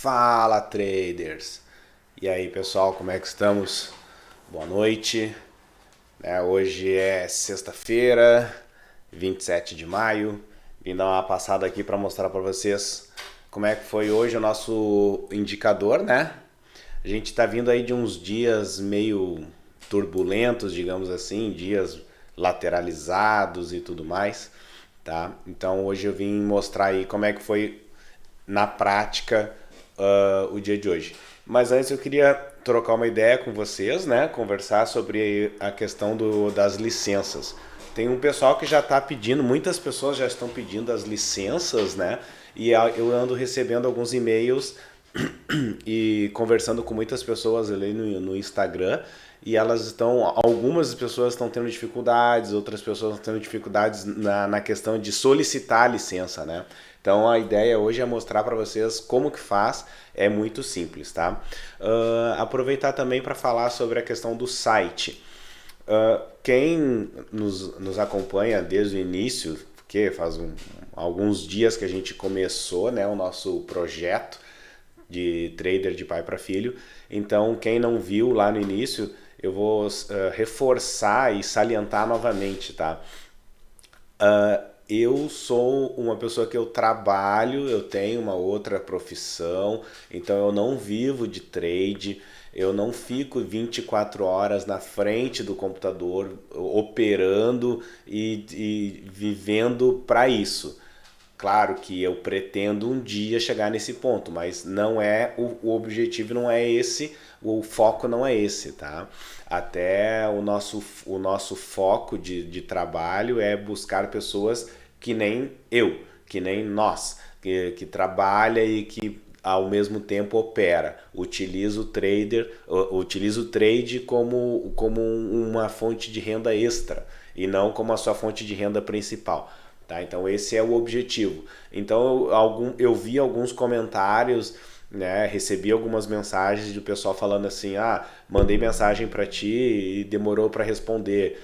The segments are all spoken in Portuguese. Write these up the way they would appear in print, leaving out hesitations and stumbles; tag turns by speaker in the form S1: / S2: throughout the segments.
S1: Fala, traders! E aí, pessoal, como é que estamos? Boa noite. Hoje é sexta-feira, 27 de maio. Vim dar uma passada aqui para mostrar para vocês como é que foi hoje o nosso indicador, né? A gente está vindo aí de uns dias meio turbulentos, digamos assim, dias lateralizados e tudo mais, tá? Então hoje eu vim mostrar aí como é que foi na prática o dia de hoje. Mas antes eu queria trocar uma ideia com vocês, né? Conversar sobre a questão das licenças. Tem um pessoal que já está pedindo, muitas pessoas já estão pedindo as licenças, né? E eu ando recebendo alguns e-mails e conversando com muitas pessoas ali no Instagram, e algumas pessoas estão tendo dificuldades, outras pessoas estão tendo dificuldades na questão de solicitar a licença, né? Então a ideia hoje é mostrar para vocês como que faz, é muito simples, tá? Aproveitar também para falar sobre a questão do site. Quem nos acompanha desde o início, porque faz alguns dias que a gente começou, né, o nosso projeto de trader de pai para filho. Então, quem não viu lá no início, eu vou reforçar e salientar novamente, tá? Eu sou uma pessoa que eu trabalho, eu tenho uma outra profissão, então eu não vivo de trade, eu não fico 24 horas na frente do computador operando e vivendo para isso. Claro que eu pretendo um dia chegar nesse ponto, mas não é o objetivo, não é esse, o foco não é esse, tá? Até o nosso foco de trabalho é buscar pessoas que nem eu, que nem nós, que trabalha e que ao mesmo tempo opera. Utiliza o trade como uma fonte de renda extra e não como a sua fonte de renda principal. Tá? Então esse é o objetivo. Então eu vi alguns comentários, né, recebi algumas mensagens do pessoal falando assim: mandei mensagem para ti e demorou para responder.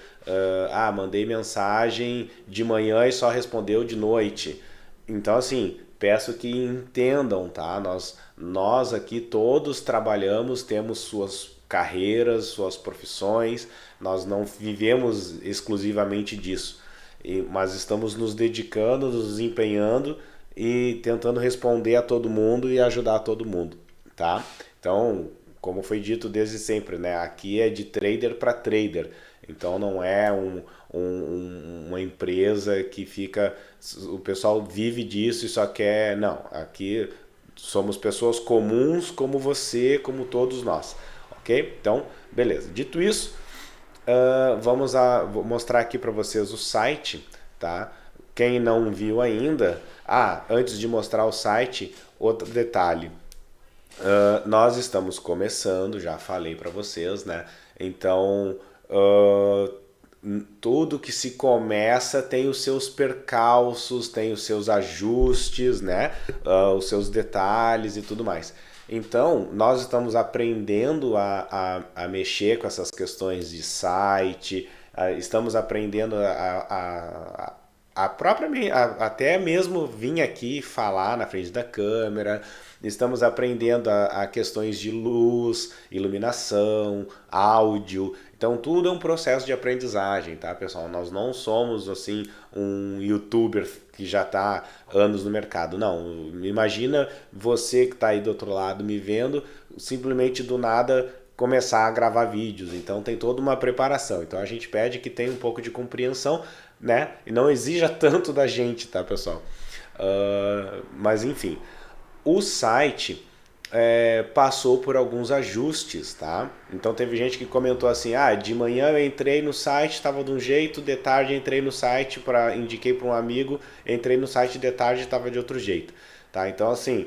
S1: Mandei mensagem de manhã e só respondeu de noite. Então assim, peço que entendam, tá? Nós aqui todos trabalhamos, temos suas carreiras, suas profissões, nós não vivemos exclusivamente disso. Mas estamos nos dedicando, nos empenhando e tentando responder a todo mundo e ajudar a todo mundo, tá? Então, como foi dito desde sempre, né? Aqui é de trader para trader. Então não é uma empresa que fica, o pessoal vive disso e só quer, não. Aqui somos pessoas comuns como você, como todos nós, ok? Então, beleza. Dito isso, vou mostrar aqui para vocês o site, tá? Quem não viu ainda, antes de mostrar o site, outro detalhe. Nós estamos começando, já falei para vocês, né? Então, tudo que se começa tem os seus percalços, tem os seus ajustes, né? Os seus detalhes e tudo mais. Então, nós estamos aprendendo a mexer com essas questões de site, estamos aprendendo até mesmo vir aqui falar na frente da câmera, estamos aprendendo a questões de luz, iluminação, áudio. Então tudo é um processo de aprendizagem, tá, pessoal? Nós não somos assim um youtuber que já está anos no mercado. Não, imagina você que está aí do outro lado me vendo, simplesmente do nada começar a gravar vídeos. Então tem toda uma preparação. Então a gente pede que tenha um pouco de compreensão, né? E não exija tanto da gente, tá, pessoal? Mas enfim, o site passou por alguns ajustes, tá? Então teve gente que comentou assim: de manhã eu entrei no site, estava de um jeito, de tarde entrei no site, indiquei para um amigo, entrei no site de tarde, estava de outro jeito, tá? Então assim,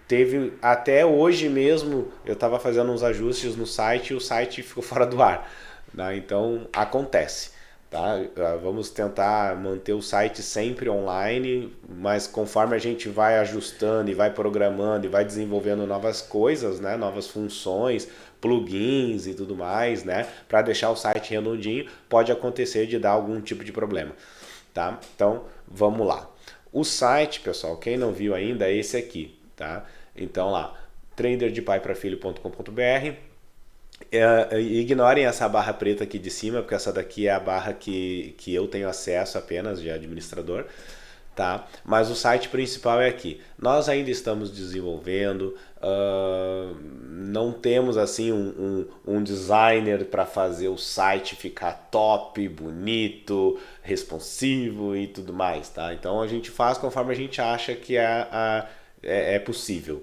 S1: teve até hoje mesmo, eu estava fazendo uns ajustes no site e o site ficou fora do ar, tá? Então acontece. Tá? Vamos tentar manter o site sempre online, mas conforme a gente vai ajustando e vai programando e vai desenvolvendo novas coisas, né? Novas funções, plugins e tudo mais, né? Para deixar o site redondinho, pode acontecer de dar algum tipo de problema, tá? Então, vamos lá. O site, pessoal, quem não viu ainda é esse aqui. tá? Então lá, traderdePaiPraFilho.com.br. Ignorem essa barra preta aqui de cima, porque essa daqui é a barra que eu tenho acesso apenas de administrador, tá? Mas o site principal é aqui. Nós ainda estamos desenvolvendo, não temos assim um designer para fazer o site ficar top, bonito, responsivo e tudo mais, tá? Então a gente faz conforme a gente acha que é possível.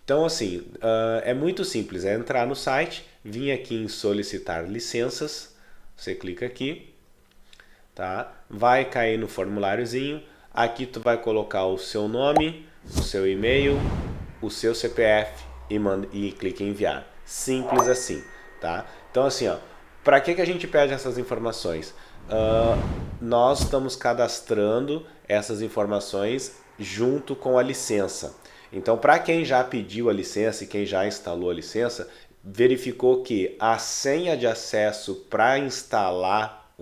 S1: Então assim, é muito simples, é entrar no site, vir aqui em solicitar licenças, você clica aqui, tá? Vai cair no formuláriozinho, aqui tu vai colocar o seu nome, o seu e-mail, o seu CPF e clica em enviar. Simples assim, tá? Então assim, ó, para que a gente pede essas informações? Nós estamos cadastrando essas informações junto com a licença. Então, para quem já pediu a licença e quem já instalou a licença, verificou que a senha de acesso para instalar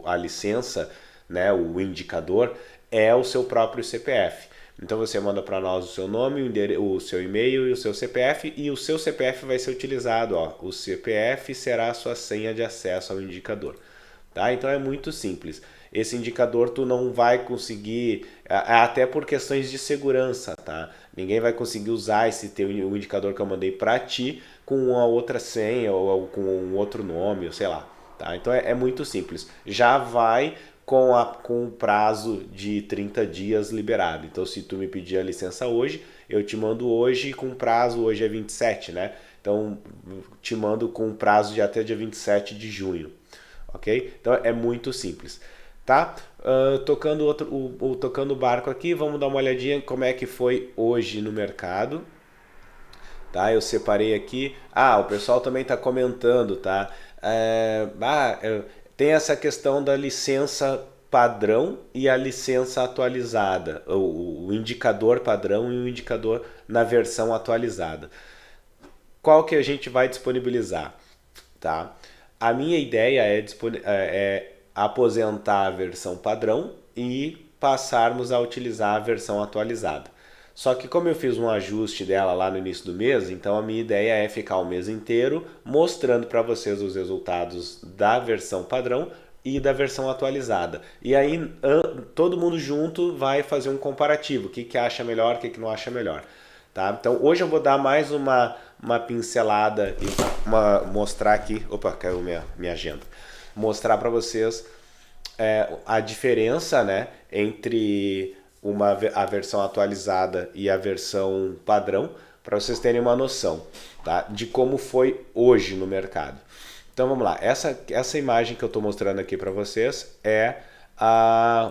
S1: a licença, né, o indicador, é o seu próprio CPF. Então você manda para nós o seu nome, o seu e-mail e o seu CPF, e o seu CPF vai ser utilizado. Ó, o CPF será a sua senha de acesso ao indicador. Tá? Então é muito simples. Esse indicador tu não vai conseguir, até por questões de segurança, tá? Ninguém vai conseguir usar o indicador que eu mandei para ti com uma outra senha ou com um outro nome, ou sei lá. Tá? Então é muito simples. Já vai com o prazo de 30 dias liberado. Então se tu me pedir a licença hoje, eu te mando hoje com prazo, hoje é 27, né? Então te mando com prazo de até dia 27 de junho. Ok? Então é muito simples. Tá? Tocando o barco aqui, vamos dar uma olhadinha em como é que foi hoje no mercado. Tá? Eu separei aqui. O pessoal também está comentando, tá? Tem essa questão da licença padrão e a licença atualizada, o indicador padrão e o indicador na versão atualizada. Qual que a gente vai disponibilizar? Tá? A minha ideia é aposentar a versão padrão e passarmos a utilizar a versão atualizada. Só que como eu fiz um ajuste dela lá no início do mês, então a minha ideia é ficar o mês inteiro mostrando para vocês os resultados da versão padrão e da versão atualizada. E aí todo mundo junto vai fazer um comparativo, o que acha melhor, o que não acha melhor. Tá? Então hoje eu vou dar mais uma pincelada e mostrar aqui, caiu minha agenda, mostrar para vocês a diferença, né, entre a versão atualizada e a versão padrão, para vocês terem uma noção, tá, de como foi hoje no mercado. Então vamos lá, essa imagem que eu estou mostrando aqui para vocês é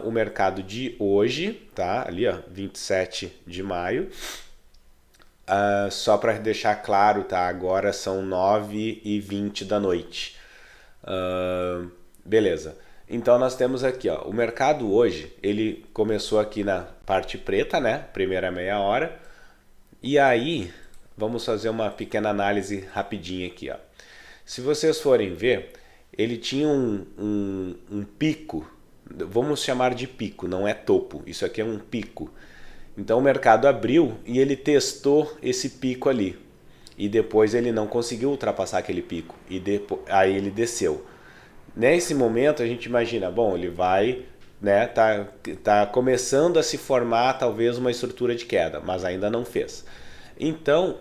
S1: o mercado de hoje, tá? Ali, ó, 27 de maio. Só para deixar claro, tá? Agora são 9h20 da noite. Beleza. Então nós temos aqui, ó, o mercado hoje, ele começou aqui na parte preta, né? Primeira meia hora. E aí, vamos fazer uma pequena análise rapidinha aqui, ó. Se vocês forem ver, ele tinha um pico, vamos chamar de pico, não é topo, isso aqui é um pico. Então o mercado abriu e ele testou esse pico ali. E depois ele não conseguiu ultrapassar aquele pico. E aí ele desceu. Nesse momento a gente imagina, bom, ele vai, né, tá começando a se formar talvez uma estrutura de queda, mas ainda não fez. Então,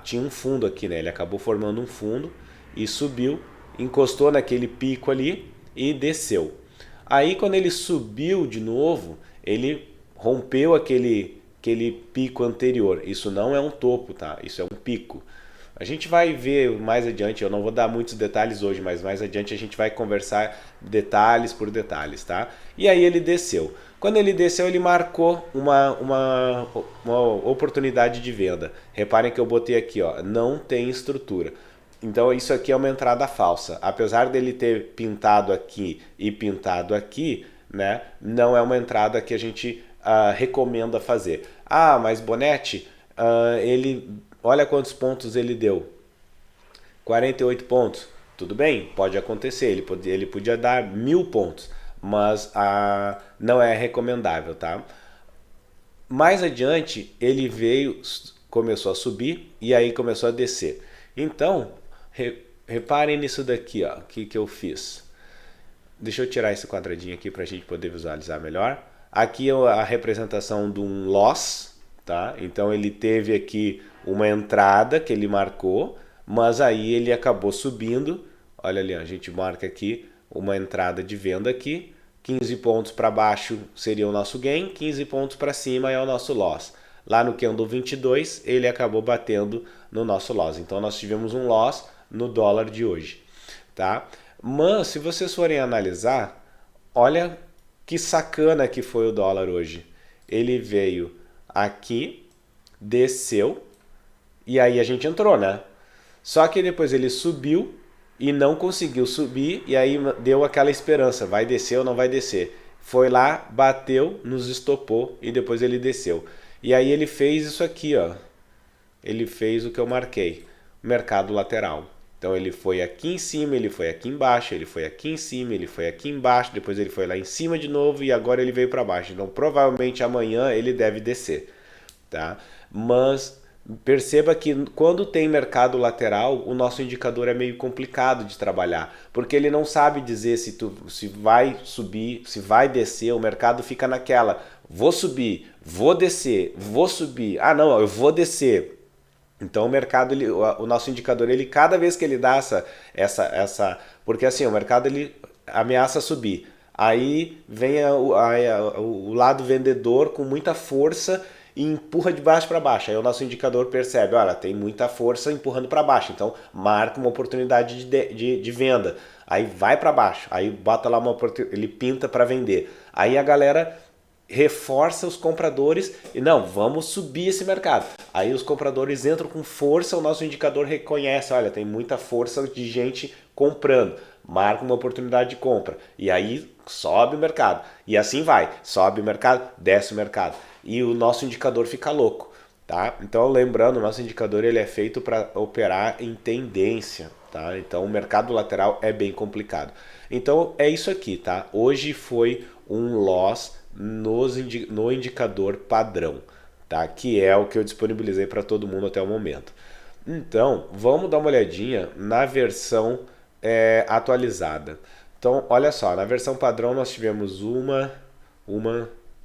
S1: tinha um fundo aqui, né? Ele acabou formando um fundo e subiu, encostou naquele pico ali e desceu. Aí quando ele subiu de novo, ele rompeu aquele pico anterior. Isso não é um topo, tá? Isso é um pico. A gente vai ver mais adiante, eu não vou dar muitos detalhes hoje, mas mais adiante a gente vai conversar detalhes por detalhes, tá? E aí ele desceu. Quando ele desceu, ele marcou uma oportunidade de venda. Reparem que eu botei aqui, ó, não tem estrutura. Então isso aqui é uma entrada falsa. Apesar dele ter pintado aqui e pintado aqui, né, não é uma entrada que a gente recomenda fazer. Mas Bonetti, olha quantos pontos ele deu. 48 pontos. Tudo bem, pode acontecer. Ele podia dar 1000 pontos, mas não é recomendável, tá? Mais adiante, ele veio, começou a subir e aí começou a descer. Então, reparem nisso daqui, ó, que eu fiz. Deixa eu tirar esse quadradinho aqui para a gente poder visualizar melhor. Aqui é a representação de um loss, tá? Então ele teve aqui uma entrada que ele marcou, mas aí ele acabou subindo. Olha ali, a gente marca aqui uma entrada de venda aqui. 15 pontos para baixo seria o nosso gain, 15 pontos para cima é o nosso loss. Lá no candle 22, ele acabou batendo no nosso loss. Então nós tivemos um loss no dólar de hoje, tá? Mas se vocês forem analisar, olha que sacana que foi o dólar hoje. Ele veio aqui, desceu e aí a gente entrou, né? Só que depois ele subiu e não conseguiu subir e aí deu aquela esperança, vai descer ou não vai descer. Foi lá, bateu, nos estopou e depois ele desceu. E aí ele fez isso aqui, ó. Ele fez o que eu marquei, mercado lateral. Então ele foi aqui em cima, ele foi aqui embaixo, ele foi aqui em cima, ele foi aqui embaixo, depois ele foi lá em cima de novo e agora ele veio para baixo. Então provavelmente amanhã ele deve descer, tá? Mas perceba que quando tem mercado lateral, o nosso indicador é meio complicado de trabalhar, porque ele não sabe dizer se vai subir, se vai descer, o mercado fica naquela, vou subir, vou descer, vou subir, ah não, eu vou descer. Então o mercado, o nosso indicador, ele cada vez que ele dá porque assim, o mercado ele ameaça subir, aí vem o lado vendedor com muita força e empurra de baixo para baixo. Aí o nosso indicador percebe, olha, tem muita força empurrando para baixo, então marca uma oportunidade de venda. Aí vai para baixo, aí bota lá ele pinta para vender. Aí a galera reforça os compradores e não, vamos subir esse mercado. Aí os compradores entram com força, o nosso indicador reconhece, olha, tem muita força de gente comprando, marca uma oportunidade de compra e aí sobe o mercado e assim vai, sobe o mercado, desce o mercado e o nosso indicador fica louco, tá? Então lembrando, o nosso indicador ele é feito para operar em tendência, tá? Então o mercado lateral é bem complicado. Então é isso aqui, tá? Hoje foi um loss no indicador padrão, tá? Que é o que eu disponibilizei para todo mundo até o momento. Então, vamos dar uma olhadinha na versão atualizada. Então, olha só, na versão padrão nós tivemos uma,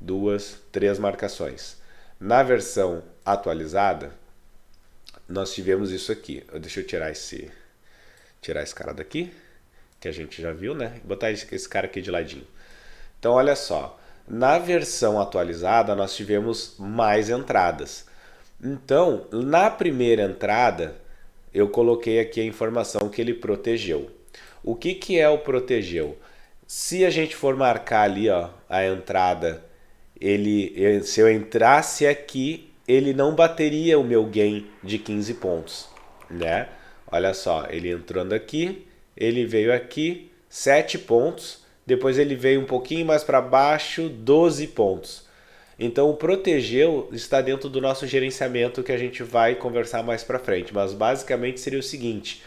S1: duas, três marcações. Na versão atualizada, nós tivemos isso aqui. Deixa eu tirar esse cara daqui, que a gente já viu, né? E botar esse cara aqui de ladinho. Então, olha só. Na versão atualizada, nós tivemos mais entradas. Então, na primeira entrada, eu coloquei aqui a informação que ele protegeu. O que é o protegeu? Se a gente for marcar ali, ó, a entrada, se eu entrasse aqui, ele não bateria o meu gain de 15 pontos, né? Olha só, ele entrando aqui, ele veio aqui, 7 pontos. Depois ele veio um pouquinho mais para baixo, 12 pontos. Então o protegeu está dentro do nosso gerenciamento que a gente vai conversar mais para frente. Mas basicamente seria o seguinte,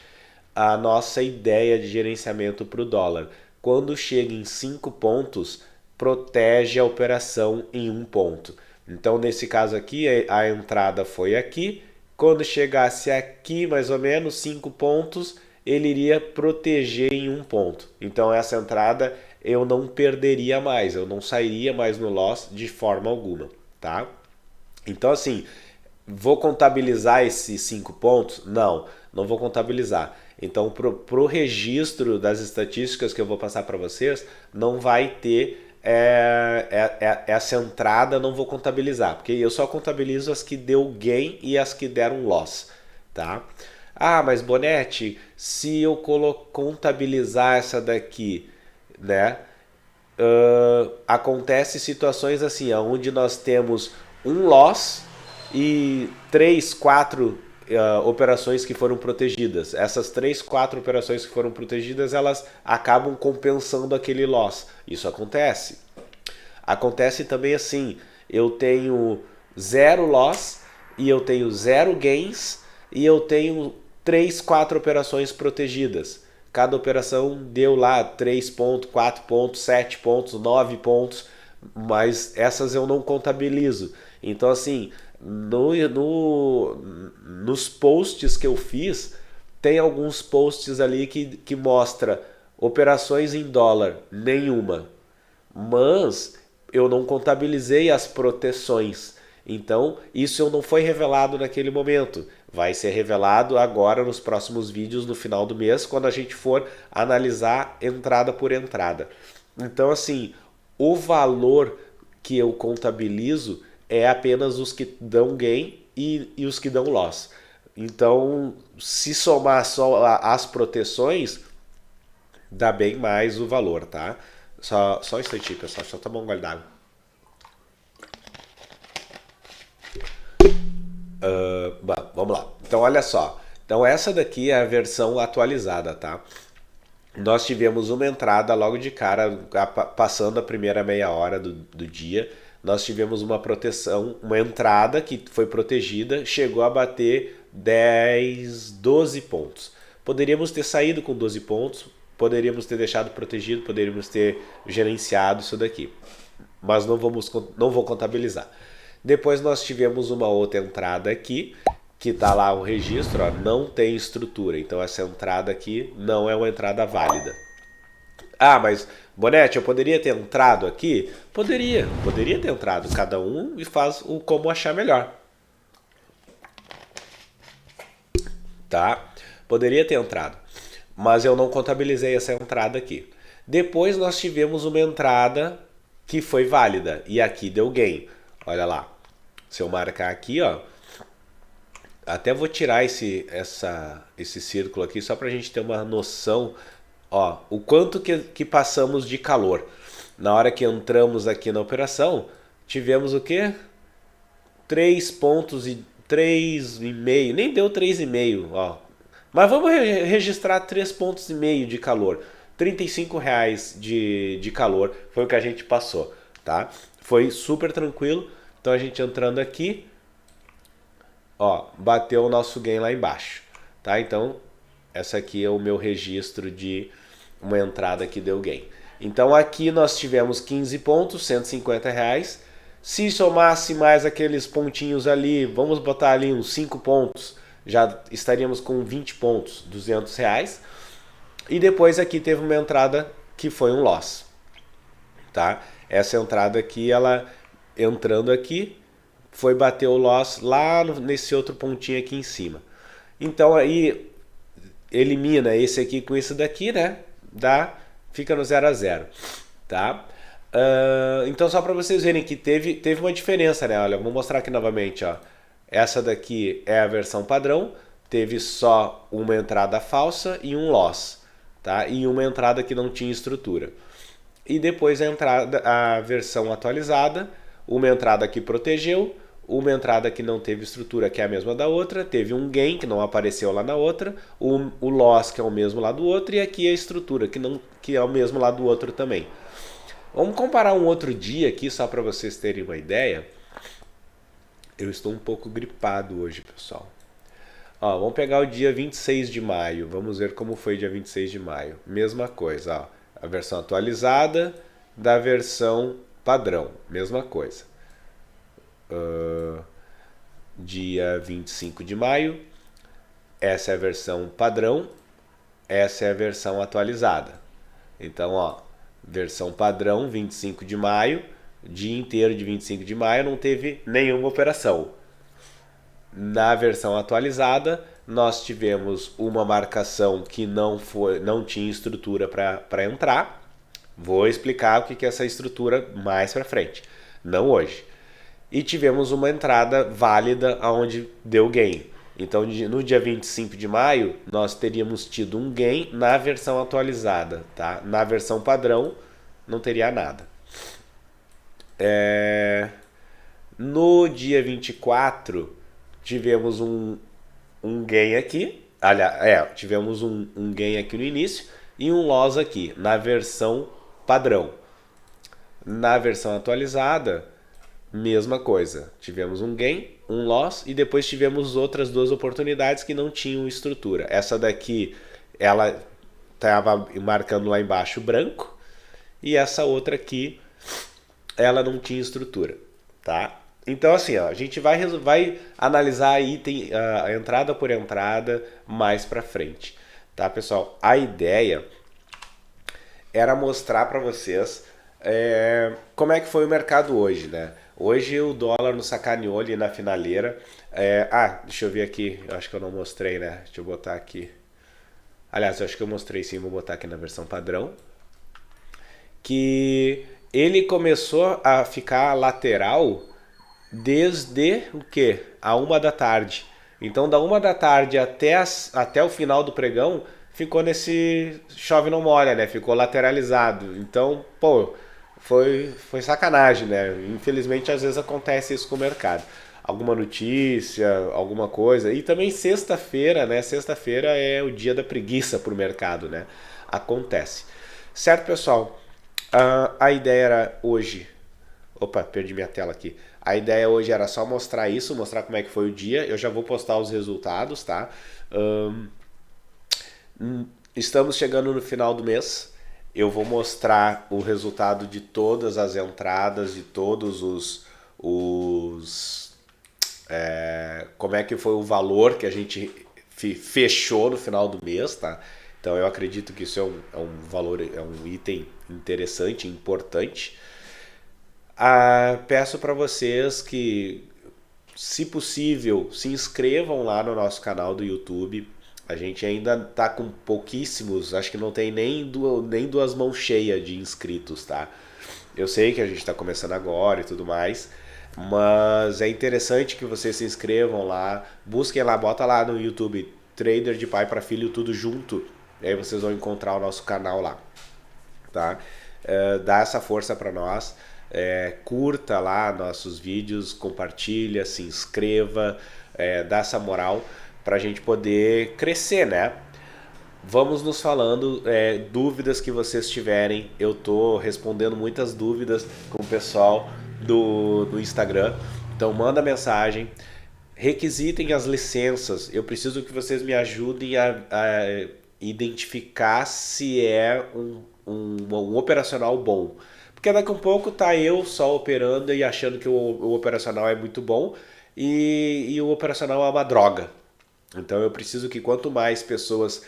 S1: a nossa ideia de gerenciamento para o dólar. Quando chega em 5 pontos, protege a operação em 1 ponto. Então nesse caso aqui, a entrada foi aqui. Quando chegasse aqui, mais ou menos, 5 pontos, ele iria proteger em 1 ponto. Então essa entrada eu não perderia mais, eu não sairia mais no loss de forma alguma, tá? Então assim, vou contabilizar esses 5 pontos? Não vou contabilizar. Então pro registro das estatísticas que eu vou passar para vocês, não vai ter essa entrada, não vou contabilizar, porque eu só contabilizo as que deu gain e as que deram loss, tá? Ah, mas Bonetti, se eu contabilizar essa daqui, né? Acontece situações assim, onde nós temos um loss e 3, 4 operações que foram protegidas. Essas 3, 4 operações que foram protegidas, elas acabam compensando aquele loss. Isso acontece. Acontece também assim, eu tenho 0 loss e eu tenho 0 gains e eu tenho 3, 4 operações protegidas. Cada operação deu lá 3 pontos, 4 pontos, 7 pontos, 9 pontos, mas essas eu não contabilizo. Então, assim, nos posts que eu fiz, tem alguns posts ali que mostra operações em dólar, nenhuma. Mas eu não contabilizei as proteções. Então, isso não foi revelado naquele momento. Vai ser revelado agora nos próximos vídeos no final do mês, quando a gente for analisar entrada por entrada. Então, assim, o valor que eu contabilizo é apenas os que dão gain e os que dão loss. Então, se somar só as proteções, dá bem mais o valor, tá? Só um instantinho, pessoal. Só tomar um gole d'água. Vamos lá. Então, olha só. Então, essa daqui é a versão atualizada, tá? Nós tivemos uma entrada logo de cara, passando a primeira meia hora do dia. Nós tivemos uma proteção, uma entrada que foi protegida, chegou a bater 10, 12 pontos. Poderíamos ter saído com 12 pontos, poderíamos ter deixado protegido, poderíamos ter gerenciado isso daqui. Mas não vou contabilizar. Depois nós tivemos uma outra entrada aqui, que tá lá o registro, ó, não tem estrutura. Então essa entrada aqui não é uma entrada válida. Ah, mas Bonete, eu poderia ter entrado aqui? Poderia ter entrado. Cada um e faz o como achar melhor. Tá? Poderia ter entrado. Mas eu não contabilizei essa entrada aqui. Depois nós tivemos uma entrada que foi válida. E aqui deu gain. Olha lá. Se eu marcar aqui, ó. Até vou tirar esse círculo aqui só pra gente ter uma noção. Ó, o quanto que passamos de calor. Na hora que entramos aqui na operação, tivemos o quê? 3 pontos e 3,5. Nem deu 3,5, ó. Mas vamos registrar 3,5 pontos de calor. R$ 35 de calor foi o que a gente passou, tá? Foi super tranquilo. Então a gente entrando aqui, ó, bateu o nosso gain lá embaixo, tá? Então, essa aqui é o meu registro de uma entrada que deu gain. Então aqui nós tivemos 15 pontos, R$ 150. Se somasse mais aqueles pontinhos ali, vamos botar ali uns 5 pontos, já estaríamos com 20 pontos, R$ 200. E depois aqui teve uma entrada que foi um loss, tá? Essa entrada aqui, ela entrando aqui, foi bater o loss lá nesse outro pontinho aqui em cima. Então aí elimina esse aqui com esse daqui, né? Fica no 0 a 0, tá? Então só para vocês verem que teve uma diferença, né? Olha, vou mostrar aqui novamente, ó. Essa daqui é a versão padrão, teve só uma entrada falsa e um loss, tá? E uma entrada que não tinha estrutura. E depois a versão atualizada, uma entrada que protegeu, uma entrada que não teve estrutura, que é a mesma da outra, teve um gain que não apareceu lá na outra, o loss que é o mesmo lá do outro, e aqui a estrutura que é o mesmo lá do outro também. Vamos comparar um outro dia aqui, só para vocês terem uma ideia. Eu estou um pouco gripado hoje, pessoal. Ó, vamos pegar o dia 26 de maio, vamos ver como foi dia 26 de maio. Mesma coisa, ó, a versão atualizada da versão padrão, mesma coisa. Dia 25 de maio, essa é a versão padrão, essa é a versão atualizada. Então, ó, versão padrão 25 de maio, dia inteiro de 25 de maio não teve nenhuma operação. Na versão atualizada, nós tivemos uma marcação que não tinha estrutura para entrar. Vou explicar o que é essa estrutura mais para frente, não hoje. E tivemos uma entrada válida onde deu gain. Então, no dia 25 de maio, nós teríamos tido um gain na versão atualizada, tá? Na versão padrão, não teria nada. No dia 24, tivemos um gain aqui. Aliás, tivemos um gain aqui no início e um loss aqui, na versão padrão. Na versão atualizada, mesma coisa, tivemos um gain, um loss e depois tivemos outras duas oportunidades que não tinham estrutura. Essa daqui, ela estava marcando lá embaixo branco e essa outra aqui, ela não tinha estrutura, tá? Então, assim, ó, a gente vai analisar item, a entrada por entrada mais pra frente, tá, pessoal? A ideia era mostrar para vocês como é que foi o mercado hoje, né? Hoje o dólar nos sacaneou ali na finaleira. Deixa eu ver aqui, eu acho que eu não mostrei, né? Deixa eu botar aqui. Aliás, eu acho que eu mostrei sim, vou botar aqui na versão padrão. Que ele começou a ficar lateral desde o quê? A 1 da tarde. Então, da 1 da tarde até o final do pregão, ficou nesse chove não molha, né? Ficou lateralizado. Então, pô, foi sacanagem, né? Infelizmente, às vezes acontece isso com o mercado. Alguma notícia, alguma coisa. E também sexta-feira, né? Sexta-feira é o dia da preguiça pro mercado, né? Acontece. Certo, pessoal? A ideia era hoje. Opa, perdi minha tela aqui. A ideia hoje era só mostrar isso, mostrar como é que foi o dia. Eu já vou postar os resultados, tá? Estamos chegando no final do mês. Eu vou mostrar o resultado de todas as entradas, de todos como é que foi o valor que a gente fechou no final do mês, tá? Então eu acredito que isso é um valor, é um item interessante, importante. Peço para vocês que, se possível, se inscrevam lá no nosso canal do YouTube. A gente ainda tá com pouquíssimos, acho que não tem nem duas mãos cheias de inscritos, tá? Eu sei que a gente está começando agora e tudo mais, mas é interessante que vocês se inscrevam lá, busquem lá, bota lá no YouTube Trader de Pai para Filho tudo junto, e aí vocês vão encontrar o nosso canal lá, tá? Dá essa força para nós, curta lá nossos vídeos, compartilha, se inscreva, dá essa moral para a gente poder crescer, né? Vamos nos falando, dúvidas que vocês tiverem. Eu tô respondendo muitas dúvidas com o pessoal do Instagram. Então manda mensagem, requisitem as licenças. Eu preciso que vocês me ajudem a identificar se é um operacional bom. Porque daqui a um pouco tá eu só operando e achando que o operacional é muito bom e o operacional é uma droga. Então eu preciso que quanto mais pessoas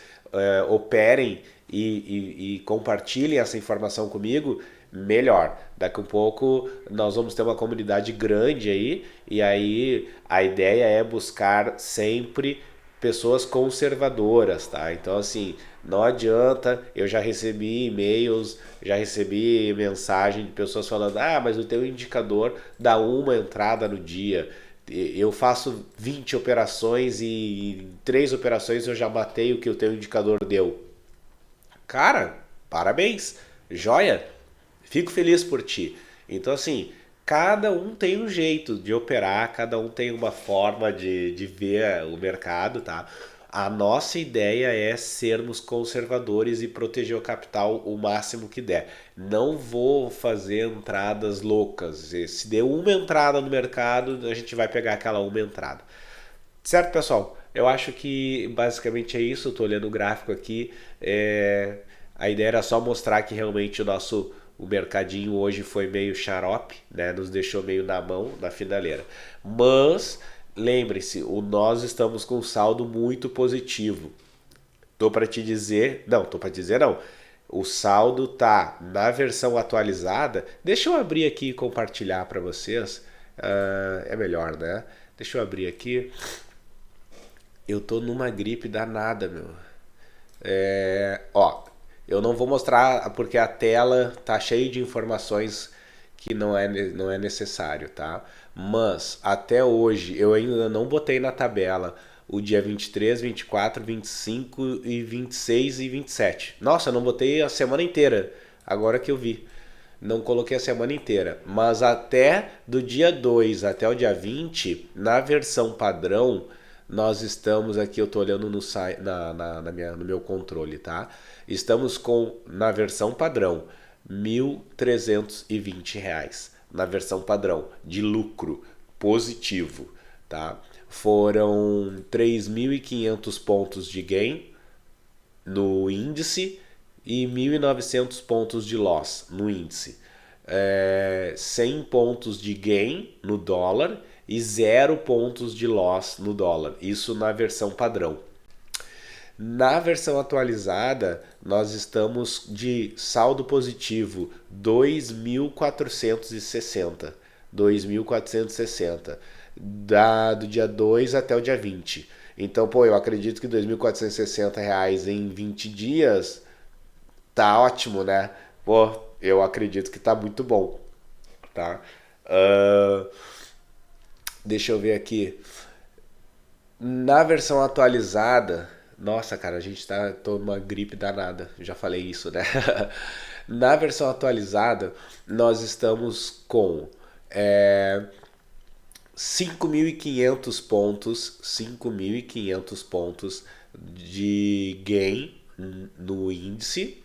S1: operem e compartilhem essa informação comigo, melhor. Daqui a um pouco nós vamos ter uma comunidade grande aí, e aí a ideia é buscar sempre pessoas conservadoras, tá? Então assim, não adianta, eu já recebi e-mails, já recebi mensagem de pessoas falando: "Ah, mas o teu indicador dá uma entrada no dia. Eu faço 20 operações e em 3 operações eu já matei o que o teu indicador deu." Cara, parabéns, joia, fico feliz por ti. Então, assim, cada um tem um jeito de operar, cada um tem uma forma de ver o mercado, tá? A nossa ideia é sermos conservadores e proteger o capital o máximo que der. Não vou fazer entradas loucas. Se der uma entrada no mercado, a gente vai pegar aquela uma entrada. Certo, pessoal? Eu acho que basicamente é isso. Eu tô olhando o gráfico aqui. A ideia era só mostrar que realmente o mercadinho hoje foi meio xarope, né? Nos deixou meio na mão, na finaleira. Mas lembre-se, nós estamos com um saldo muito positivo. Tô para te dizer, não, tô para dizer não. O saldo tá na versão atualizada. Deixa eu abrir aqui e compartilhar para vocês. É melhor, né? Deixa eu abrir aqui. Eu tô numa gripe danada, meu. Ó, eu não vou mostrar porque a tela tá cheia de informações que não é necessário, tá? Mas até hoje eu ainda não botei na tabela o dia 23, 24, 25 e 26 e 27. Nossa, eu não botei a semana inteira, agora que eu vi. Não coloquei a semana inteira, mas até do dia 2 até o dia 20, na versão padrão, nós estamos aqui, eu tô olhando no meu controle, tá? Estamos com, na versão padrão, R$ 1.320 na versão padrão de lucro positivo, tá? Foram 3.500 pontos de gain no índice e 1.900 pontos de loss no índice. 100 pontos de gain no dólar e 0 pontos de loss no dólar. Isso na versão padrão. Na versão atualizada, nós estamos de saldo positivo 2.460. 2.460 do dia 2 até o dia 20. Então, pô, eu acredito que R$ 2.460 em 20 dias tá ótimo, né? Pô, eu acredito que tá muito bom, tá? Uh, Deixa eu ver aqui. Na versão atualizada, nossa, cara, a gente tá tomando uma gripe danada. Já falei isso, né? Na versão atualizada, nós estamos com é, 5.500 pontos, 5.500 pontos de gain no índice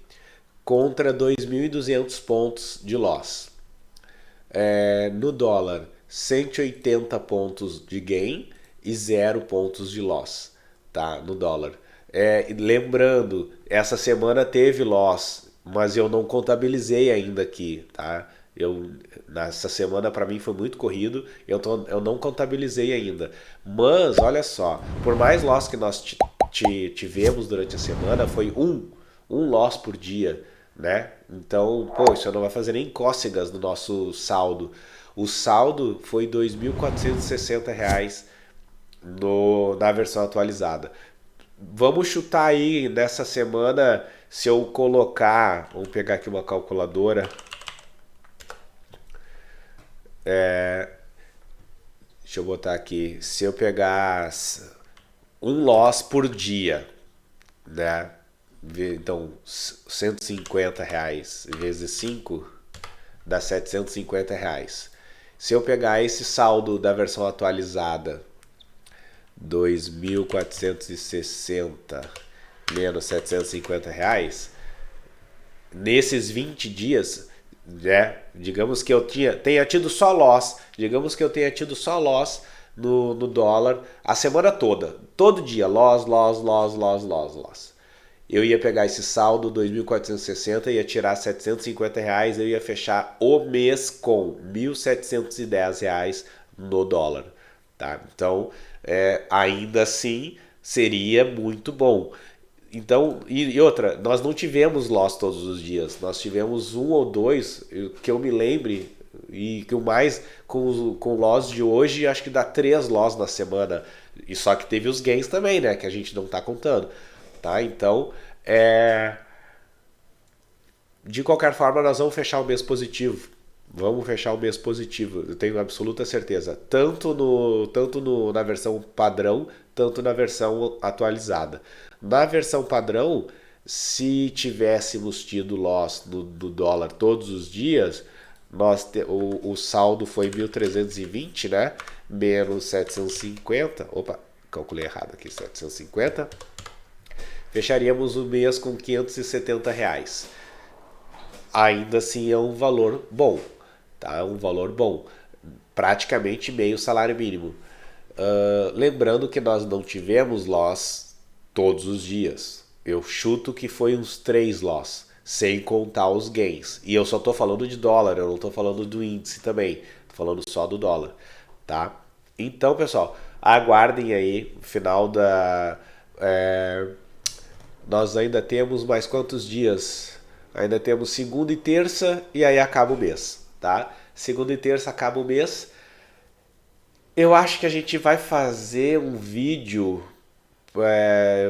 S1: contra 2.200 pontos de loss. No dólar, 180 pontos de gain e 0 pontos de loss, tá? No dólar. Lembrando, essa semana teve loss, mas eu não contabilizei ainda aqui, tá? Nessa semana para mim foi muito corrido, eu não contabilizei ainda. Mas olha só, por mais loss que nós tivemos durante a semana, foi um loss por dia, né? Então, pô, isso não vai fazer nem cócegas no nosso saldo. O saldo foi R$ 2.460 na versão atualizada. Vamos chutar aí nessa semana, se eu colocar, vamos pegar aqui uma calculadora. Deixa eu botar aqui, se eu pegar um loss por dia, né? Então, R$ 150 vezes 5 dá R$ 750. Se eu pegar esse saldo da versão atualizada, 2.460 menos R$ 750, nesses 20 dias, né? Digamos que eu tenha tido só loss, no dólar a semana toda, todo dia, loss. Eu ia pegar esse saldo 2.460, ia tirar R$ 750, eu ia fechar o mês com R$ 1.710 no dólar, tá? Então, ainda assim, seria muito bom. Então, e outra, nós não tivemos loss todos os dias, nós tivemos um ou dois, que eu me lembre, e que o mais, com o loss de hoje, acho que dá 3 loss na semana, e só que teve os gains também, né, que a gente não tá contando, tá? Então, de qualquer forma, nós vamos fechar o mês positivo. Vamos fechar o mês positivo, eu tenho absoluta certeza. Na versão padrão, tanto na versão atualizada. Na versão padrão, se tivéssemos tido loss do dólar todos os dias, o saldo foi 1.320, né? Menos 750. Opa, calculei errado aqui, 750. Fecharíamos o mês com R$ 570. Ainda assim é um valor bom, tá? É um valor bom, praticamente meio salário mínimo. Lembrando que nós não tivemos loss todos os dias. Eu chuto que foi uns 3 loss, sem contar os gains. E eu só tô falando de dólar, eu não tô falando do índice também. Tô falando só do dólar, tá? Então, pessoal, aguardem aí o final da... nós ainda temos mais quantos dias? Ainda temos segunda e terça e aí acaba o mês, tá? Segunda e terça acaba o mês. Eu acho que a gente vai fazer um vídeo.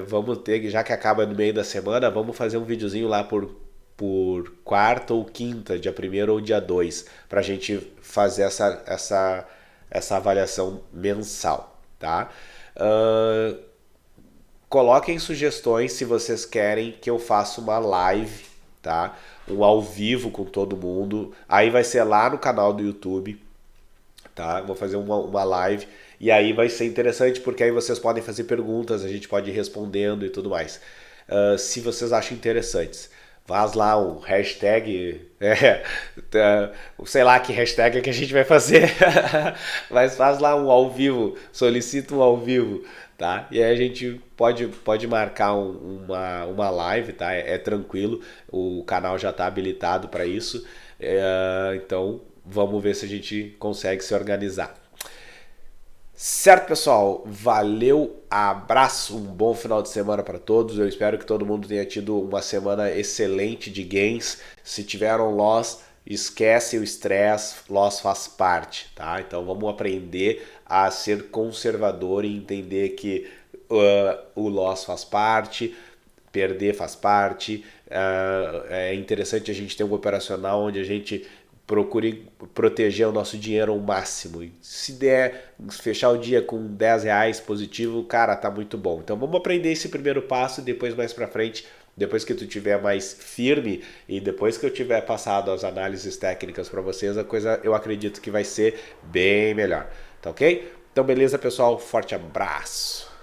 S1: Vamos ter, já que acaba no meio da semana, vamos fazer um videozinho lá por quarta ou quinta, dia 1º ou dia 2, pra gente fazer essa avaliação mensal, tá? Coloquem sugestões se vocês querem que eu faça uma live, tá? Um ao vivo com todo mundo. Aí vai ser lá no canal do YouTube, tá? Vou fazer uma live e aí vai ser interessante porque aí vocês podem fazer perguntas, a gente pode ir respondendo e tudo mais. Se vocês acham interessantes. Faz lá um hashtag, sei lá que hashtag é que a gente vai fazer, mas faz lá um ao vivo, solicita um ao vivo, tá? E aí a gente pode marcar uma live, tá? É tranquilo, o canal já está habilitado para isso. Então, vamos ver se a gente consegue se organizar. Certo, pessoal? Valeu, abraço, um bom final de semana para todos. Eu espero que todo mundo tenha tido uma semana excelente de gains. Se tiveram loss, esquece o estresse, loss faz parte, tá? Então vamos aprender a ser conservador e entender que o loss faz parte, perder faz parte. É interessante a gente ter um operacional onde a gente procure proteger o nosso dinheiro ao máximo. E se der fechar o dia com 10 reais positivo, cara, tá muito bom. Então vamos aprender esse primeiro passo e depois mais pra frente, depois que tu tiver mais firme e depois que eu tiver passado as análises técnicas para vocês, a coisa eu acredito que vai ser bem melhor. Tá ok? Então beleza, pessoal? Forte abraço!